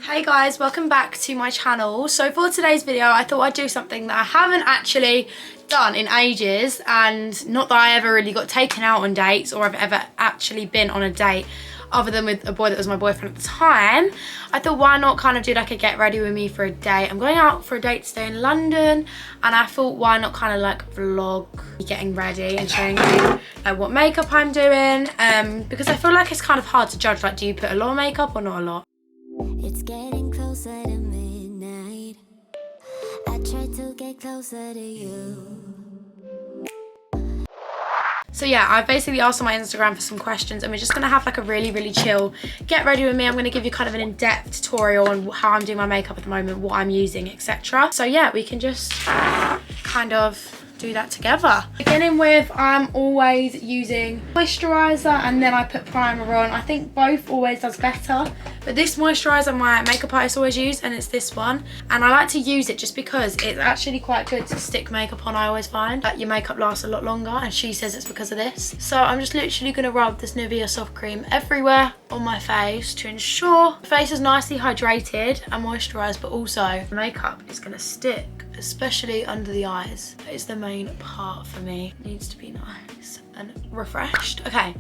Hey guys, welcome back to my channel. So for today's video, I thought I'd do something that I haven't actually done in ages, and not that I ever really got taken out on dates or I've ever actually been on a date other than with a boy that was my boyfriend at the time. I thought, why not kind of do like a get ready with me for a date. I'm going out for a date today in London, and I thought, why not kind of like vlog getting ready and showing you like what makeup I'm doing, because I feel like it's kind of hard to judge, like, do you put a lot of makeup or not a lot? It's getting closer to midnight. I try to get closer to you. So yeah, I've basically asked on my Instagram for some questions, and we're just gonna have like a really chill get ready with me. I'm gonna give you kind of an in-depth tutorial on how I'm doing my makeup at the moment, what I'm using, etc. So yeah, we can just kind of do that together. Beginning with, I'm always using moisturizer and then I put primer on. I think both always does better, but this moisturizer my makeup artist always use, and it's this one, and I like to use it just because it's actually quite good to stick makeup on. I always find that your makeup lasts a lot longer, and she says it's because of this. So I'm just literally gonna rub this Nivea soft cream everywhere on my face to ensure the face is nicely hydrated and moisturized, but also the makeup is gonna stick, especially under the eyes. That is the main part for me. It needs to be nice and refreshed. Okay,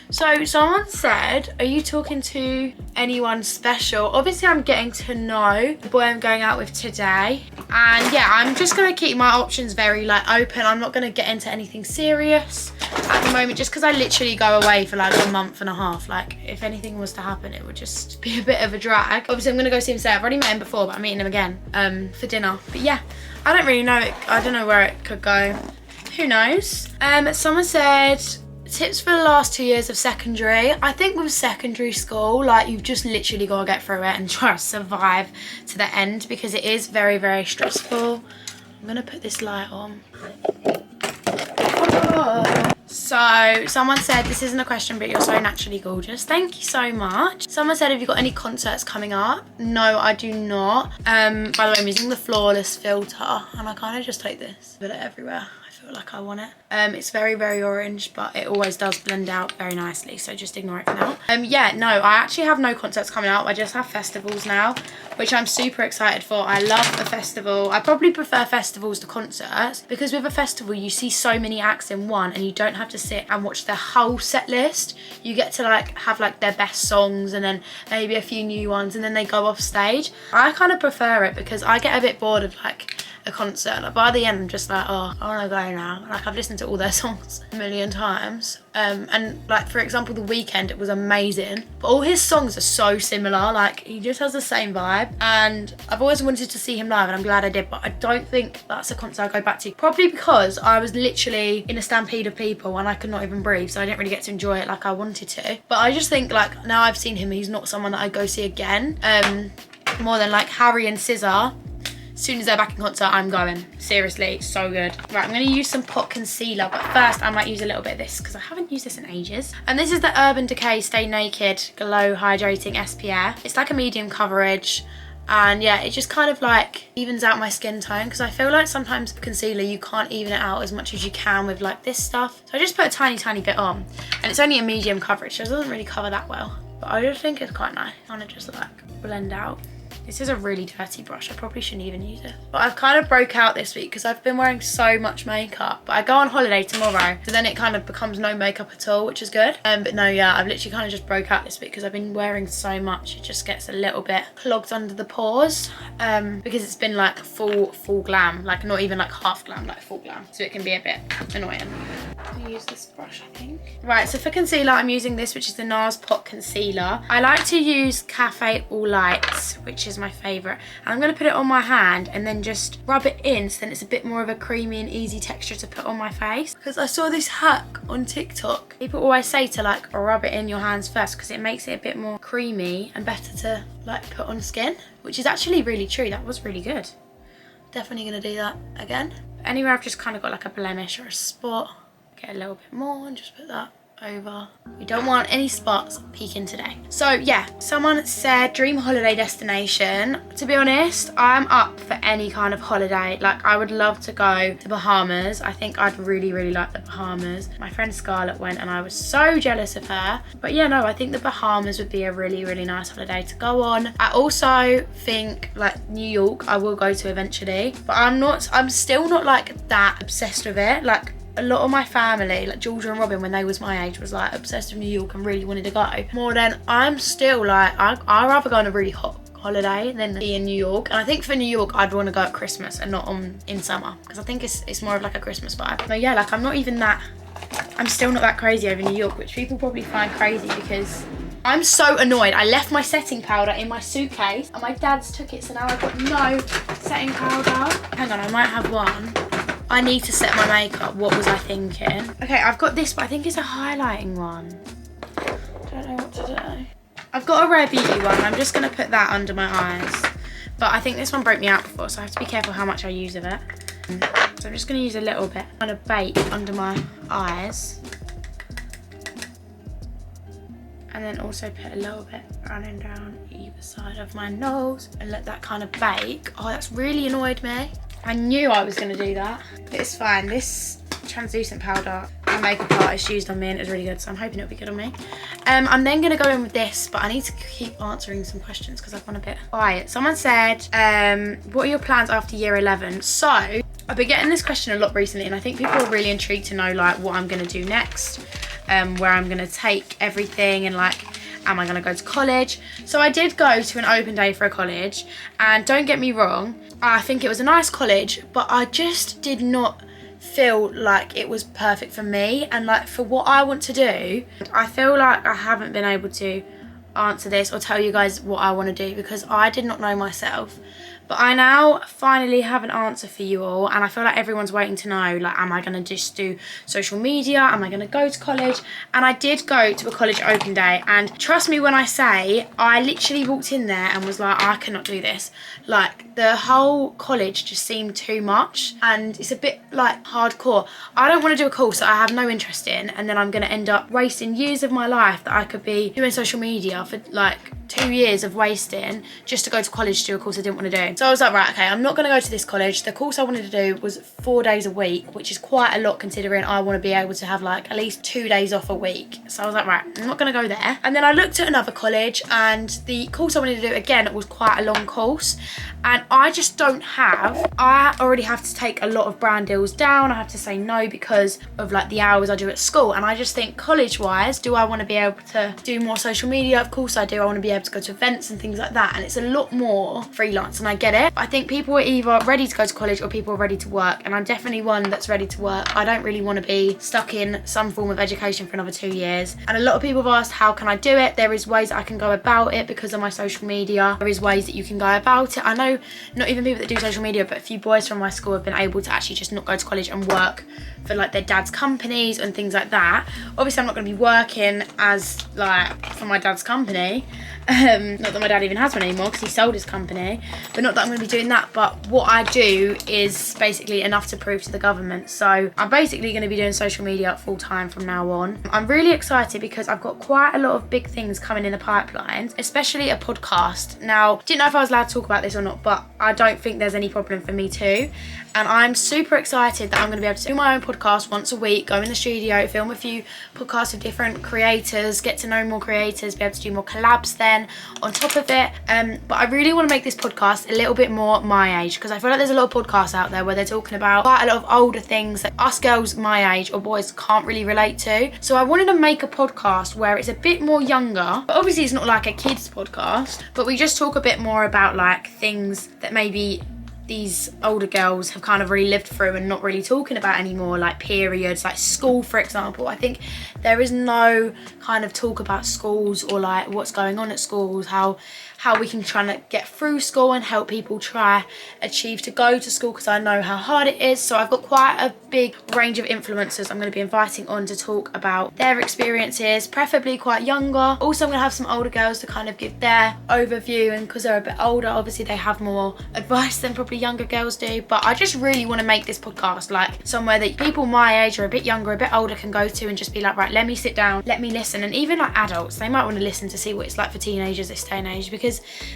so someone said, are you talking to anyone special? Obviously I'm getting to know the boy I'm going out with today, and yeah, I'm just gonna keep my options very like open. I'm not gonna get into anything serious at the moment, just because I literally go away for like a month and a half. Like, if anything was to happen, it would just be a bit of a drag. Obviously I'm gonna go see him today. I've already met him before, but I'm meeting him again for dinner. But yeah, I don't really know it. I don't know where it could go. Who knows? Someone said, tips for the last 2 years of secondary. I think with secondary school, like, you've just literally got to get through it and try to survive to the end, because it is very stressful. I'm gonna put this light on. So someone said, this isn't a question, but you're so naturally gorgeous. Thank you so much. Someone said, have you got any concerts coming up? No, I do not. By the way, I'm using the Flawless filter, and I kind of just take this, put it everywhere. I feel like I want it. It's very orange, but it always does blend out very nicely, so just ignore it for now. Yeah, no, I actually have no concerts coming out. I just have festivals now, which I'm super excited for. I love a festival. I probably prefer festivals to concerts, because with a festival you see so many acts in one, and you don't have to sit and watch their whole set list. You get to like have like their best songs and then maybe a few new ones, and then they go off stage. I kind of prefer it because I get a bit bored of like a concert. Like, by the end I'm just like, oh, I want to go now. Like, I've listened to all their songs a million times, and like, for example, The Weeknd, it was amazing, but all his songs are so similar. Like, he just has the same vibe, and I've always wanted to see him live, and I'm glad I did, but I don't think that's a concert I go back to, probably because I was literally in a stampede of people and I could not even breathe, so I didn't really get to enjoy it like I wanted to. But I just think, like, now I've seen him, he's not someone that I'd go see again. More than like Harry and SZA. As soon as they're back in concert, I'm going. Seriously, so good. Right, I'm going to use some pot concealer, but first I might use a little bit of this because I haven't used this in ages. And this is the Urban Decay Stay Naked Glow Hydrating SPF. It's like a medium coverage, and yeah, it just kind of like evens out my skin tone, because I feel like sometimes with concealer you can't even it out as much as you can with like this stuff. So I just put a tiny bit on, and it's only a medium coverage, so it doesn't really cover that well. But I just think it's quite nice. Kind of just like blend out. This is a really dirty brush. I probably shouldn't even use it. But I've kind of broke out this week because I've been wearing so much makeup. But I go on holiday tomorrow, so then it kind of becomes no makeup at all, which is good. But no, yeah, I've literally kind of just broke out this week because I've been wearing so much. It just gets a little bit clogged under the pores, because it's been like full glam, like not even like half glam, like full glam. So it can be a bit annoying. I'll use this brush, I think. Right, so for concealer, I'm using this, which is the NARS Pot Concealer. I like to use Cafe All Lights, which is my favorite. And I'm going to put it on my hand and then just rub it in, so then it's a bit more of a creamy and easy texture to put on my face. Because I saw this hack on TikTok. People always say to like rub it in your hands first, because it makes it a bit more creamy and better to like put on skin, which is actually really true. That was really good. Definitely going to do that again. Anywhere I've just kind of got like a blemish or a spot, get a little bit more and just put that over. We don't want any spots peeking today. So yeah, someone said dream holiday destination. To be honest, I'm up for any kind of holiday. Like, I would love to go to Bahamas. I think I'd really, really like the Bahamas. My friend Scarlett went and I was so jealous of her. But yeah, no, I think the Bahamas would be a really, really nice holiday to go on. I also think like New York I will go to eventually, but I'm still not like that obsessed with it. Like, a lot of my family, like Georgia and Robin, when they was my age, was like obsessed with New York and really wanted to go. More than I'm still like, I'd rather go on a really hot holiday than be in New York. And I think for New York, I'd want to go at Christmas and not in summer, because I think it's more of like a Christmas vibe. But yeah, like I'm still not that crazy over New York, which people probably find crazy because I'm so annoyed. I left my setting powder in my suitcase and my dad's took it, so now I've got no setting powder. Hang on, I might have one. I need to set my makeup. What was I thinking? Okay, I've got this, but I think it's a highlighting one. Don't know what to do. I've got a Rare Beauty one. I'm just going to put that under my eyes. But I think this one broke me out before, so I have to be careful how much I use of it. So I'm just going to use a little bit. I'm going to bake under my eyes. And then also put a little bit running down either side of my nose and let that kind of bake. Oh, that's really annoyed me. I knew I was gonna do that, but it's fine. This translucent powder my makeup artist used on me and it was really good, so I'm hoping it'll be good on me. I'm then gonna go in with this, but I need to keep answering some questions because I've gone a bit quiet. Someone said, what are your plans after year 11? So I've been getting this question a lot recently, and I think people are really intrigued to know like what I'm gonna do next, where I'm gonna take everything, and like, am I gonna go to college? So I did go to an open day for a college, and don't get me wrong, I think it was a nice college, but I just did not feel like it was perfect for me, and like for what I want to do. I feel like I haven't been able to answer this or tell you guys what I want to do because I did not know myself. But I now finally have an answer for you all, and I feel like everyone's waiting to know, like, am I going to just do social media? Am I going to go to college? And I did go to a college open day, and trust me when I say, I literally walked in there and was like, I cannot do this. Like, the whole college just seemed too much, and it's a bit like hardcore. I don't want to do a course that I have no interest in, and then I'm going to end up wasting years of my life that I could be doing social media for like 2 years of wasting just to go to college to do a course I didn't want to do. So I was like, right, okay, I'm not going to go to this college. The course I wanted to do was 4 days a week, which is quite a lot considering I want to be able to have like at least 2 days off a week. So I was like, right, I'm not going to go there. And then I looked at another college, and the course I wanted to do again was quite a long course, and I just don't have, I already have to take a lot of brand deals down. I have to say no because of like the hours I do at school, and I just think college wise, do I want to be able to do more social media? Of course I do. I want to be able to go to events and things like that, and it's a lot more freelance, and I get it. I think people are either ready to go to college or people are ready to work, and I'm definitely one that's ready to work. I don't really want to be stuck in some form of education for another 2 years. And a lot of people have asked, how can I do it? There is ways I can go about it because of my social media. There is ways that you can go about it. I know not even people that do social media, but a few boys from my school have been able to actually just not go to college and work for like their dad's companies and things like that. Obviously I'm not going to be working as like for my dad's company, not that my dad even has one anymore because he sold his company, but not that I'm going to be doing that. But what I do is basically enough to prove to the government. So I'm basically going to be doing social media full time from now on. I'm really excited because I've got quite a lot of big things coming in the pipeline, especially a podcast. Now, didn't know if I was allowed to talk about this or not, but I don't think there's any problem for me too. And I'm super excited that I'm going to be able to do my own podcast once a week, go in the studio, film a few podcasts with different creators, get to know more creators, be able to do more collabs then on top of it. But I really want to make this podcast a little bit more my age, because I feel like there's a lot of podcasts out there where they're talking about quite a lot of older things that us girls my age or boys can't really relate to. So I wanted to make a podcast where it's a bit more younger, but obviously it's not like a kids podcast, but we just talk a bit more about like things that maybe these older girls have kind of really lived through and not really talking about anymore, like periods, like school for example. I think there is no kind of talk about schools or like what's going on at schools, how how we can try to get through school and help people try achieve to go to school, because I know how hard it is. So I've got quite a big range of influencers I'm going to be inviting on to talk about their experiences, preferably quite younger. Also, I'm going to have some older girls to kind of give their overview, and because they're a bit older, obviously they have more advice than probably younger girls do. But I just really want to make this podcast like somewhere that people my age or a bit younger, a bit older can go to and just be like, right, let me sit down, let me listen. And even like adults, they might want to listen to see what it's like for teenagers this day and age, because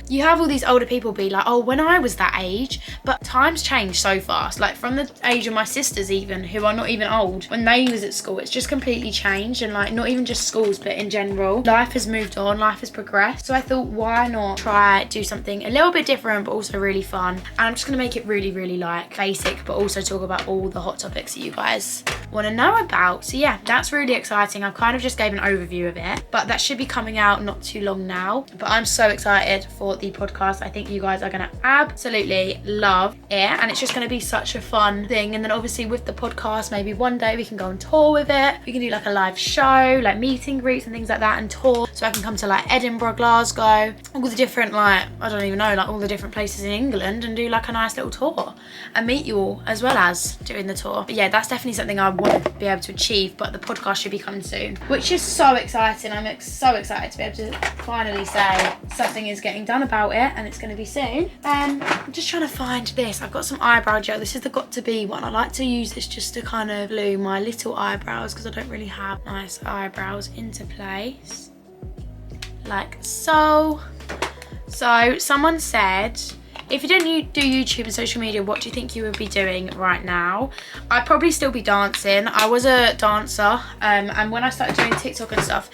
you have all these older people be like, oh, when I was that age, but times change so fast. Like from the age of my sisters even, who are not even old, when they was at school, it's just completely changed. And like not even just schools, but in general, life has moved on, life has progressed. So I thought, why not try do something a little bit different but also really fun. And I'm just gonna make it really, really like basic, but also talk about all the hot topics that you guys want to know about. So yeah, that's really exciting. I kind of just gave an overview of it, but that should be coming out not too long now. But I'm so excited for the podcast. I think you guys are going to absolutely love it, and it's just going to be such a fun thing. And then obviously with the podcast, maybe one day we can go on tour with it. We can do like a live show, like meet and greets and things like that, and tour. So I can come to like Edinburgh, Glasgow, all the different like, I don't even know, like all the different places in England, and do like a nice little tour and meet you all as well as doing the tour. But yeah, that's definitely something I want to be able to achieve, but the podcast should be coming soon, which is so exciting. I'm so excited to be able to finally say something is getting done about it, and it's going to be soon. I'm just trying to find this. I've got some eyebrow gel. This is the Got To Be one. I like to use this just to kind of glue my little eyebrows, because I don't really have nice eyebrows into place like so. So someone said, if you don't do YouTube and social media, what do you think you would be doing right now? I'd probably still be dancing. I was a dancer, and when I started doing TikTok and stuff,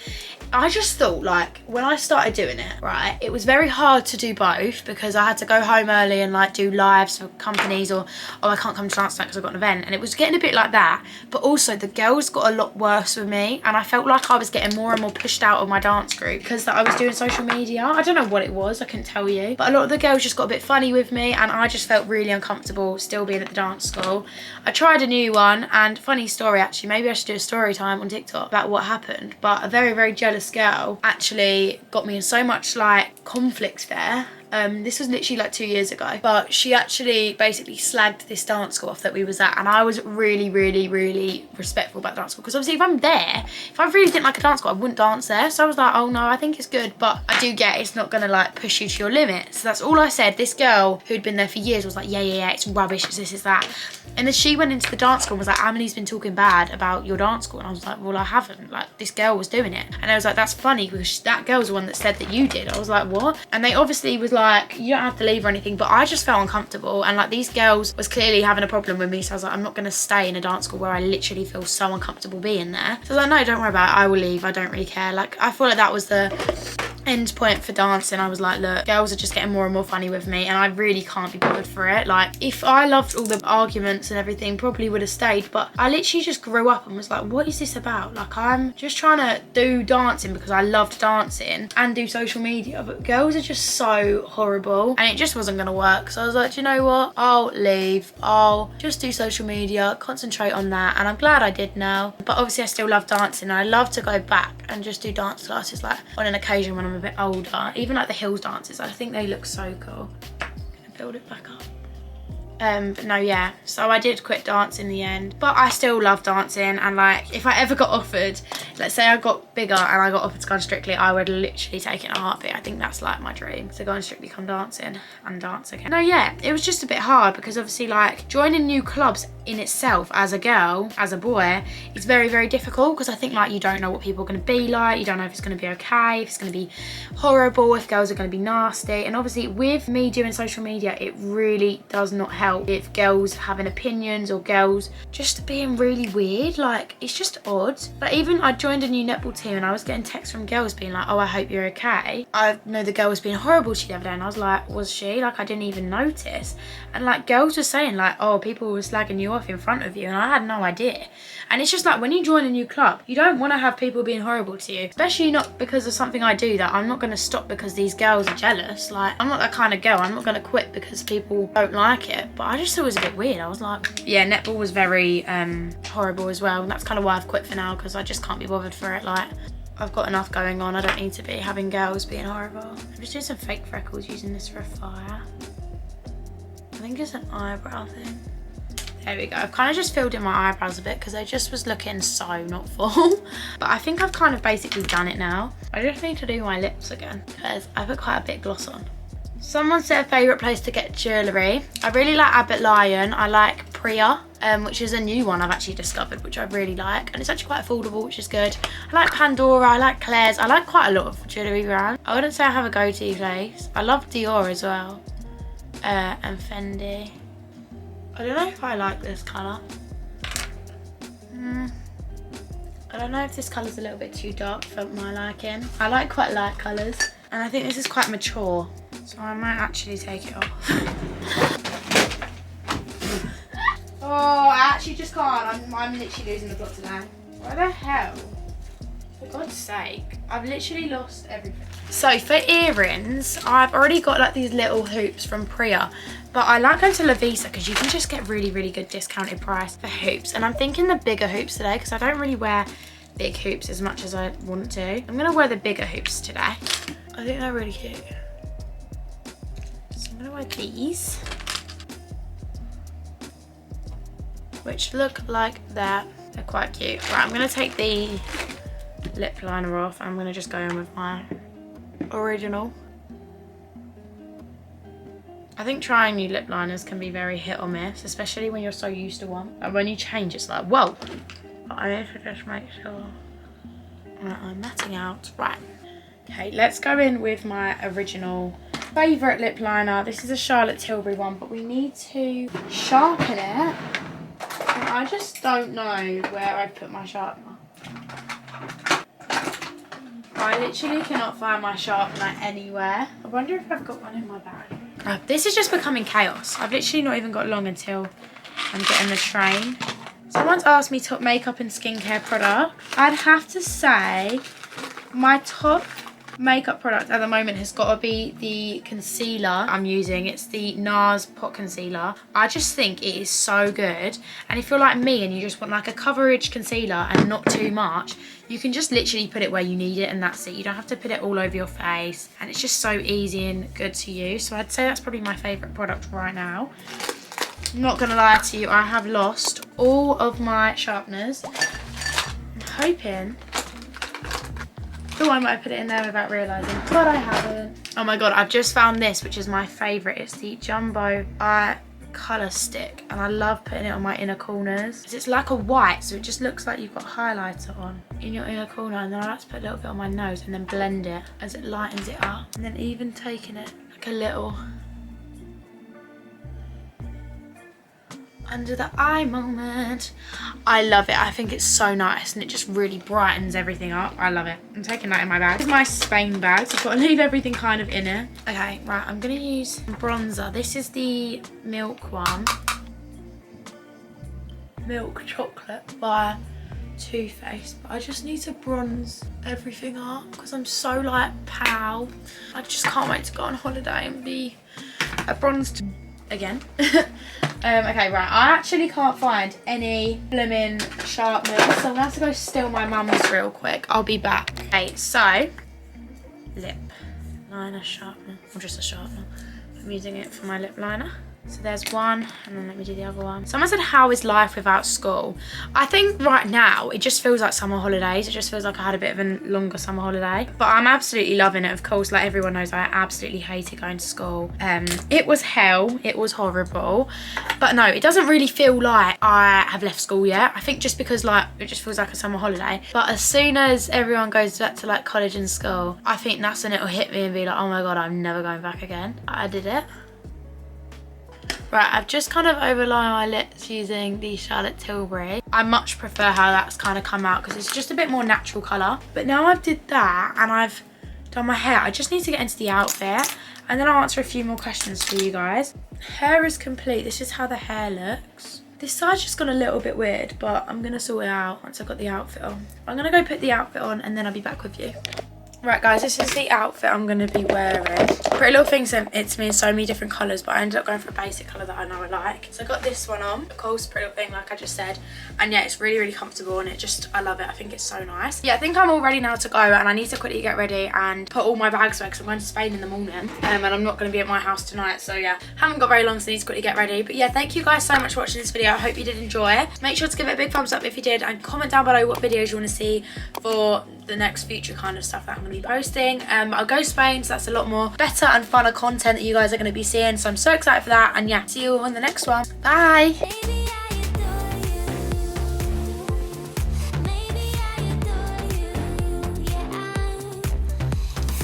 I just thought, like, when I started doing it, right, it was very hard to do both, because I had to go home early and like do lives for companies, or oh, I can't come to dance tonight because I've got an event, and it was getting a bit like that. But also the girls got a lot worse with me, and I felt like I was getting more and more pushed out of my dance group because that I was doing social media. I don't know what it was, I couldn't tell you, but a lot of the girls just got a bit funny with me, and I just felt really uncomfortable still being at the dance school. I tried a new one, and funny story actually, maybe I should do a story time on TikTok about what happened, but a very, very jealous girl actually got me in so much like conflict there. This was literally like 2 years ago, but she actually basically slagged this dance school off that we was at, and I was really, really, really respectful about the dance school, because obviously if I'm there, if I really didn't like a dance school, I wouldn't dance there. So I was like, oh no, I think it's good, but I do get it's not gonna like push you to your limit. So that's all I said. This girl who'd been there for years was like, yeah, it's rubbish, it's this, it's that. And then she went into the dance school and was like, Emily's been talking bad about your dance school. And I was like, well, I haven't. Like, this girl was doing it. And I was like, that's funny, because that girl's the one that said that you did. I was like, what? And they obviously was like, you don't have to leave or anything, but I just felt uncomfortable. And like, these girls was clearly having a problem with me. So I was like, I'm not going to stay in a dance school where I literally feel so uncomfortable being there. So I was like, no, don't worry about it. I will leave. I don't really care. Like, I feel like that was the end point for dancing. I was like, look, girls are just getting more and more funny with me, and I really can't be bothered for it. Like, if I loved all the arguments and everything, probably would have stayed, but I literally just grew up and was like, what is this about? Like, I'm just trying to do dancing because I loved dancing and do social media, but girls are just so horrible, and it just wasn't gonna work. So I was like, do you know what, I'll leave, I'll just do social media, concentrate on that. And I'm glad I did now, but obviously I still love dancing, and I love to go back and just do dance classes like on an occasion when I'm a bit older. Even like the hills dances, I think they look so cool. Gonna build it back up. But no, yeah, so I did quit dance in the end, but I still love dancing. And like, if I ever got offered, let's say I got bigger and I got offered to go on Strictly, I would literally take it in a heartbeat. I think that's like my dream, to go on Strictly Come Dancing and dance again. No, yeah, it was just a bit hard, because obviously like joining new clubs in itself as a girl, as a boy, is very, very difficult, because I think like you don't know what people are going to be like, you don't know if it's going to be okay, if it's going to be horrible, if girls are going to be nasty. And obviously with me doing social media, it really does not help if girls having opinions or girls just being really weird. Like, it's just odd. Like, even I joined a new netball team and I was getting texts from girls being like, oh, I hope you're okay. I know the girl was being horrible to you the other day, and I was like, was she? Like, I didn't even notice. And like, girls were saying like, oh, people were slagging you off in front of you, and I had no idea. And it's just like, when you join a new club, you don't want to have people being horrible to you, especially not because of something I do that I'm not going to stop because these girls are jealous. Like, I'm not that kind of girl. I'm not going to quit because people don't like it. But I just thought it was a bit weird. I was like, yeah, netball was very horrible as well, and that's kind of why I've quit for now, because I just can't be bothered for it. Like, I've got enough going on. I don't need to be having girls being horrible. I'm just doing some fake freckles using this for a fire. I think it's an eyebrow thing. There we go. I've kind of just filled in my eyebrows a bit because I just was looking so not full. But I think I've kind of basically done it now. I just need to do my lips again because I put quite a bit of gloss on. Someone said a favourite place to get jewellery. I really like Abbott Lion. I like Priya, which is a new one I've actually discovered, which I really like. And it's actually quite affordable, which is good. I like Pandora, I like Claire's. I like quite a lot of jewellery brands. I wouldn't say I have a go-to place. I love Dior as well. And Fendi. I don't know if I like this colour. I don't know if this colour's a little bit too dark for my liking. I like quite light colours. And I think this is quite mature. So I might actually take it off. Oh, I actually just can't. I'm literally losing the plot today. Why the hell? For God's sake. I've literally lost everything. So for earrings, I've already got like these little hoops from Priya. But I like going to Lavisa because you can just get really, really good discounted price for hoops. And I'm thinking the bigger hoops today because I don't really wear big hoops as much as I want to. I'm going to wear the bigger hoops today. I think they're really cute. So I'm going to wear these. Which look like that. They're quite cute. Right, I'm going to take the lip liner off. I'm going to just go in with my original. I think trying new lip liners can be very hit or miss, especially when you're so used to one. And when you change, it's like, whoa. But I need to just make sure that I'm matting out. Right. Okay, let's go in with my original favourite lip liner. This is a Charlotte Tilbury one, but we need to sharpen it. And I just don't know where I put my sharpener. I literally cannot find my sharpener anywhere. I wonder if I've got one in my bag. This is just becoming chaos. I've literally not even got long until I'm getting the train. Someone's asked me top makeup and skincare product. I'd have to say my top makeup product at the moment has got to be the concealer I'm using. It's the NARS Pot Concealer. I just think it is so good. And if you're like me and you just want like a coverage concealer and not too much, you can just literally put it where you need it and that's it. You don't have to put it all over your face. And it's just so easy and good to use. So I'd say that's probably my favourite product right now. I'm not going to lie to you, I have lost all of my sharpeners. I'm hoping... Oh, I might have put it in there without realising, but I haven't. Oh my god, I've just found this, which is my favourite. It's the Jumbo Eye Colour Stick, and I love putting it on my inner corners. It's like a white, so it just looks like you've got highlighter on in your inner corner, and then I like to put a little bit on my nose and then blend it as it lightens it up. And then even taking it like a little under the eye moment. I love it. I think it's so nice and it just really brightens everything up. I love it. I'm taking that in my bag. This is my Spain bag, so I've got to leave everything kind of in it. Okay, right, I'm gonna use bronzer. This is the Milk one. Milk Chocolate by Too Faced. But I just need to bronze everything up because I'm so like pale. I just can't wait to go on holiday and be a bronzed again. Okay, right, I actually can't find any blooming sharpeners, so I'm gonna have to go steal my mum's real quick. I'll be back. Okay, so lip liner sharpener, or just a sharpener. I'm using it for my lip liner. So there's one, and then let me do the other one. Someone said, how is life without school? I think right now, it just feels like summer holidays. It just feels like I had a bit of a longer summer holiday. But I'm absolutely loving it. Of course, like everyone knows, I absolutely hated going to school. It was hell. It was horrible. But no, it doesn't really feel like I have left school yet. I think just because like, it just feels like a summer holiday. But as soon as everyone goes back to like college and school, I think that's when it'll hit me and be like, oh my God, I'm never going back again. I did it. Right, I've just kind of overlined my lips using the Charlotte Tilbury. I much prefer how that's kind of come out because it's just a bit more natural colour. But now I've did that and I've done my hair, I just need to get into the outfit and then I'll answer a few more questions for you guys. Hair is complete. This is how the hair looks. This side's just gone a little bit weird, but I'm going to sort it out once I've got the outfit on. I'm going to go put the outfit on and then I'll be back with you. Right guys, this is the outfit I'm going to be wearing. Pretty Little Thing sent it to me in so many different colours, but I ended up going for a basic colour that I know I like. So I got this one on, of course, Pretty Little Thing, like I just said. And yeah, it's really, really comfortable and I love it. I think it's so nice. Yeah, I think I'm all ready now to go, and I need to quickly get ready and put all my bags away because I'm going to Spain in the morning. And I'm not going to be at my house tonight. So yeah, haven't got very long, so I need to quickly get ready. But yeah, thank you guys so much for watching this video. I hope you did enjoy it. Make sure to give it a big thumbs up if you did, and comment down below what videos you want to see for the next future kind of stuff that I'm going to be posting. I'll go to Spain, so that's a lot more better and funner content that you guys are going to be seeing, so I'm so excited for that. And yeah, see you all in the next one. Bye.